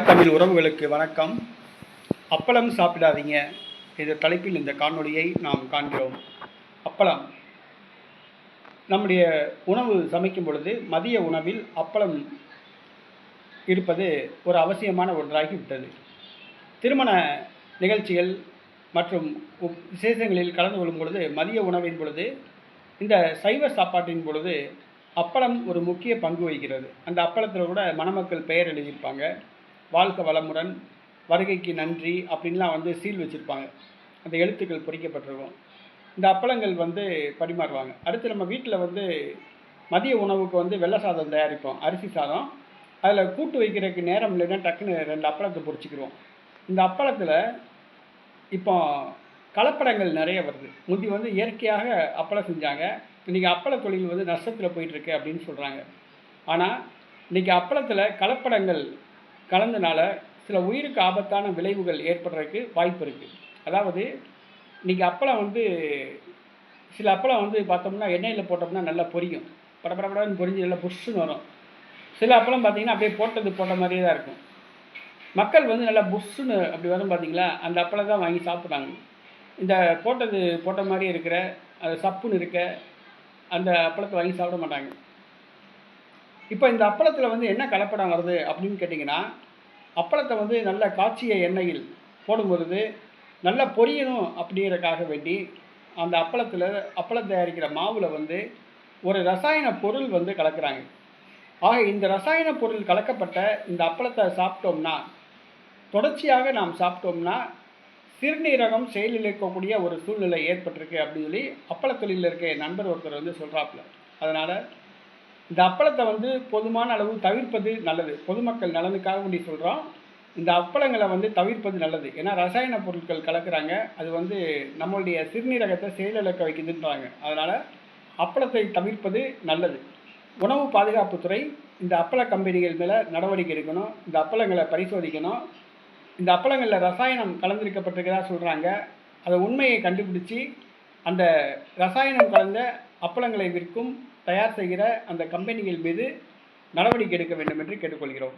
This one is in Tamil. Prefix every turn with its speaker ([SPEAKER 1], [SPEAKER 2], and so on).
[SPEAKER 1] தமிழ் உறவுகளுக்கு வணக்கம். அப்பளம் சாப்பிடாதீங்க என்ற தலைப்பில் இந்த காணொளியை நாம் காண்கிறோம். அப்பளம் நம்முடைய உணவு சமைக்கும் பொழுது மதிய உணவில் அப்பளம் இருப்பது ஒரு அவசியமான ஒன்றாகிவிட்டது. திருமண நிகழ்ச்சிகள் மற்றும் விசேஷங்களில் கலந்து கொள்ளும் பொழுது மதிய உணவின் பொழுது இந்த சைவ சாப்பாட்டின் பொழுது அப்பளம் ஒரு முக்கிய பங்கு வகிக்கிறது. அந்த அப்பளத்தில் கூட மணமக்கள் பெயர் எழுதியிருப்பாங்க. வாழ்க வளமுடன், வருகைக்கு நன்றி அப்படின்லாம் சீல் வச்சுருப்பாங்க. அந்த எழுத்துக்கள் பொறிக்கப்பட்டிருக்கும். இந்த அப்பளங்கள் பரிமாறுவாங்க. அடுத்து நம்ம வீட்டில் மதிய உணவுக்கு வெள்ளை சாதம் தயாரிப்போம், அரிசி சாதம். அதில் கூட்டு வைக்கிறதுக்கு நேரம் இல்லைன்னா டக்குன்னு 2 அப்பளத்தை பொரிச்சிக்கிடுவோம். இந்த அப்பளத்தில் இப்போ கலப்படங்கள் நிறைய வருது. முந்தி இயற்கையாக அப்பளம் செஞ்சாங்க. இன்றைக்கி அப்பள தொழில் நஷ்டத்தில் போயிட்டுருக்கு அப்படின்னு சொல்கிறாங்க. ஆனால் இன்றைக்கி அப்பளத்தில் கலப்படங்கள் கலந்தனால சில உயிருக்கு ஆபத்தான விளைவுகள் ஏற்படுறதுக்கு வாய்ப்பு இருக்குது. அதாவது இன்றைக்கி அப்பளம் சில அப்பளம் பார்த்தோம்னா எண்ணெயில் போட்டோம்னா நல்லா பொரியும், படப்படப்படன்னு பொரிஞ்சு நல்லா புஷ்ஷுன்னு வரும். சில அப்பளம் பார்த்திங்கன்னா அப்படியே போட்ட மாதிரியே தான் இருக்கும். மக்கள் நல்லா புஷ்ஷுன்னு அப்படி வரும் பார்த்திங்களா, அந்த அப்பளம் தான் வாங்கி சாப்பிட்றாங்க. இந்த போட்ட மாதிரி இருக்கிற அது சப்புன்னு இருக்க அந்த அப்பளத்தை வாங்கி சாப்பிட மாட்டாங்க. இப்போ இந்த அப்பளத்தில் என்ன கலப்படம் வருது அப்படின்னு கேட்டிங்கன்னா, அப்பளத்தை நல்ல காய்ச்சிய எண்ணெயில் போடும்பொழுது நல்லா பொரியணும் அப்படிங்கிறதுக்காக வேண்டி அந்த அப்பளம் தயாரிக்கிற மாவில் ஒரு ரசாயன பொருள் கலக்கிறாங்க. ஆக இந்த ரசாயன பொருள் கலக்கப்பட்ட இந்த அப்பளத்தை சாப்பிட்டோம்னா, தொடர்ச்சியாக நாம் சாப்பிட்டோம்னா சிறுநீரகம் செயலிழக்கக்கூடிய ஒரு சூழ்நிலை ஏற்பட்டிருக்கு அப்படின்னு சொல்லி அப்பள தொழிலில் இருக்க என் நண்பர் ஒருத்தர் சொல்கிறாப்புல. அதனால் இந்த அப்பளத்தை போதுமான அளவு தவிர்ப்பது நல்லது. பொதுமக்கள் நலனுக்காக வேண்டி சொல்கிறோம். இந்த அப்பளங்களை தவிர்ப்பது நல்லது. ஏன்னா ரசாயன பொருட்கள் கலக்கிறாங்க. அது நம்மளுடைய சிறுநீரகத்தை செயலிழக்க வைக்குதுன்றாங்க. அதனால் அப்பளத்தை தவிர்ப்பது நல்லது. உணவு பாதுகாப்புத்துறை இந்த அப்பள கம்பெனிகள் மேலே நடவடிக்கை எடுக்கணும். இந்த அப்பளங்களை பரிசோதிக்கணும். இந்த அப்பளங்களில் ரசாயனம் கலந்திருக்கப்பட்டிருக்கிறதா சொல்கிறாங்க. அதை உண்மையை கண்டுபிடிச்சி அந்த ரசாயனம் கலந்த அப்பளங்களை விற்கும் தயார் செய்கிற அந்த கம்பெனிகள் மீது நடவடிக்கை எடுக்க வேண்டும் என்று கேட்டுக்கொள்கிறோம்.